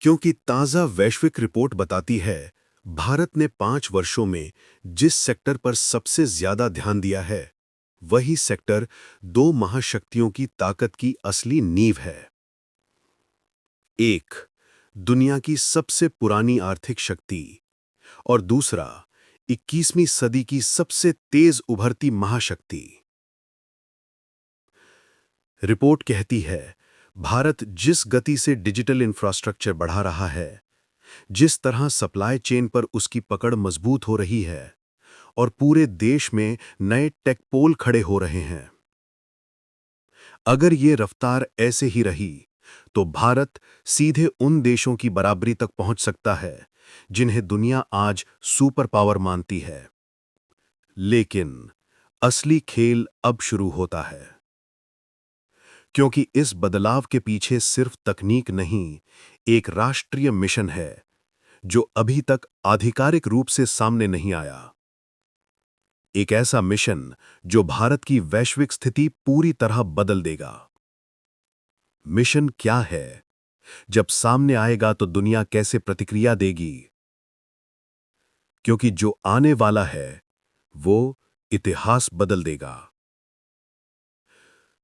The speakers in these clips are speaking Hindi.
क्योंकि ताज़ा वैश्विक रिपोर्ट बताती है, भारत ने 5 वर्षों में जिस सेक्टर पर सबसे ज्यादा ध्यान दिया है, वही सेक्टर दो महाशक्तियों की ताकत की असली नींव है। एक, दुनिया की सबसे पुरानी आर्थिक शक्ति और दूसरा, 21वीं सदी की सबसे तेज उभरती महाशक्ति। रिपोर्ट कहती है, भारत जिस गति से डिजिटल इंफ्रास्ट्रक्चर बढ़ा रहा है, जिस तरह सप्लाई चेन पर उसकी पकड़ मजबूत हो रही है और पूरे देश में नए टेक पोल खड़े हो रहे हैं, अगर ये रफ्तार ऐसे ही रही तो भारत सीधे उन देशों की बराबरी तक पहुंच सकता है जिन्हें दुनिया आज सुपर पावर मानती है। लेकिन असली खेल अब शुरू होता है, क्योंकि इस बदलाव के पीछे सिर्फ तकनीक नहीं, एक राष्ट्रीय मिशन है जो अभी तक आधिकारिक रूप से सामने नहीं आया। एक ऐसा मिशन जो भारत की वैश्विक स्थिति पूरी तरह बदल देगा। मिशन क्या है? जब सामने आएगा तो दुनिया कैसे प्रतिक्रिया देगी? क्योंकि जो आने वाला है वो इतिहास बदल देगा।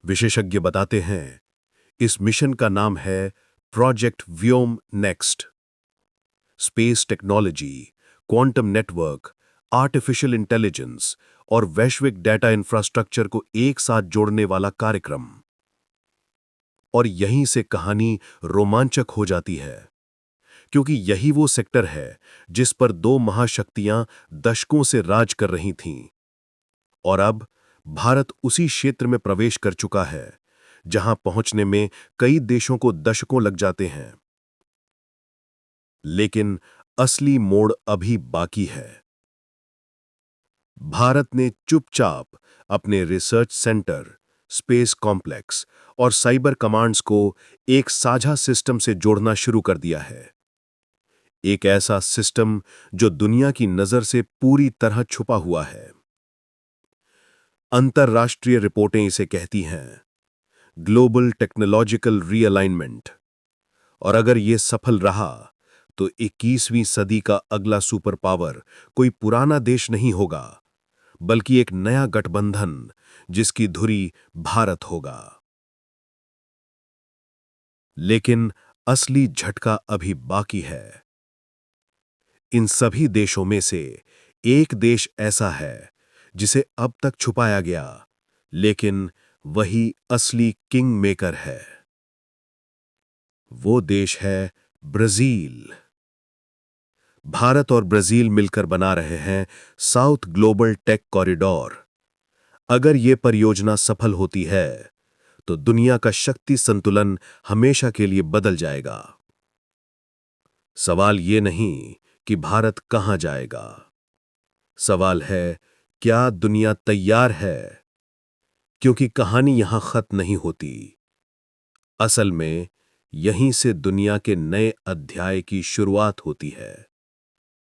विशेषज्ञ बताते हैं, इस मिशन का नाम है project Vyom next. Space technology, quantum network, artificial intelligence और वैश्विक डेटा इंफ्रास्ट्रक्चर को एक साथ जोड़ने वाला कार्यक्रम। और यहीं से कहानी रोमांचक हो जाती है, क्योंकि यही वो सेक्टर है जिस पर दो महाशक्तियां दशकों से राज कर रही थीं। और अब भारत उसी क्षेत्र में प्रवेश कर चुका है जहां पहुंचने में कई देशों को दशकों लग जाते हैं। लेकिन असली मोड़ अभी बाकी है। भारत ने चुपचाप अपने रिसर्च सेंटर, स्पेस कॉम्प्लेक्स और साइबर कमांड्स को एक साझा सिस्टम से जोड़ना शुरू कर दिया है। एक ऐसा सिस्टम जो दुनिया की नजर से पूरी तरह छुपा हुआ है। अंतरराष्ट्रीय रिपोर्टें इसे कहती हैं ग्लोबल टेक्नोलॉजिकल रीअलाइनमेंट। और अगर यह सफल रहा तो 21वीं सदी का अगला सुपर पावर कोई पुराना देश नहीं होगा, बल्कि एक नया गठबंधन जिसकी धुरी भारत होगा। लेकिन असली झटका अभी बाकी है। इन सभी देशों में से एक देश ऐसा है जिसे अब तक छुपाया गया, लेकिन वही असली किंग मेकर है। वो देश है ब्राजील। भारत और ब्राजील मिलकर बना रहे हैं साउथ ग्लोबल टेक कॉरिडोर। अगर यह परियोजना सफल होती है तो दुनिया का शक्ति संतुलन हमेशा के लिए बदल जाएगा। सवाल यह नहीं कि भारत कहां जाएगा, सवाल है क्या दुनिया तैयार है? क्योंकि कहानी यहां खत्म नहीं होती। असल में यहीं से दुनिया के नए अध्याय की शुरुआत होती है।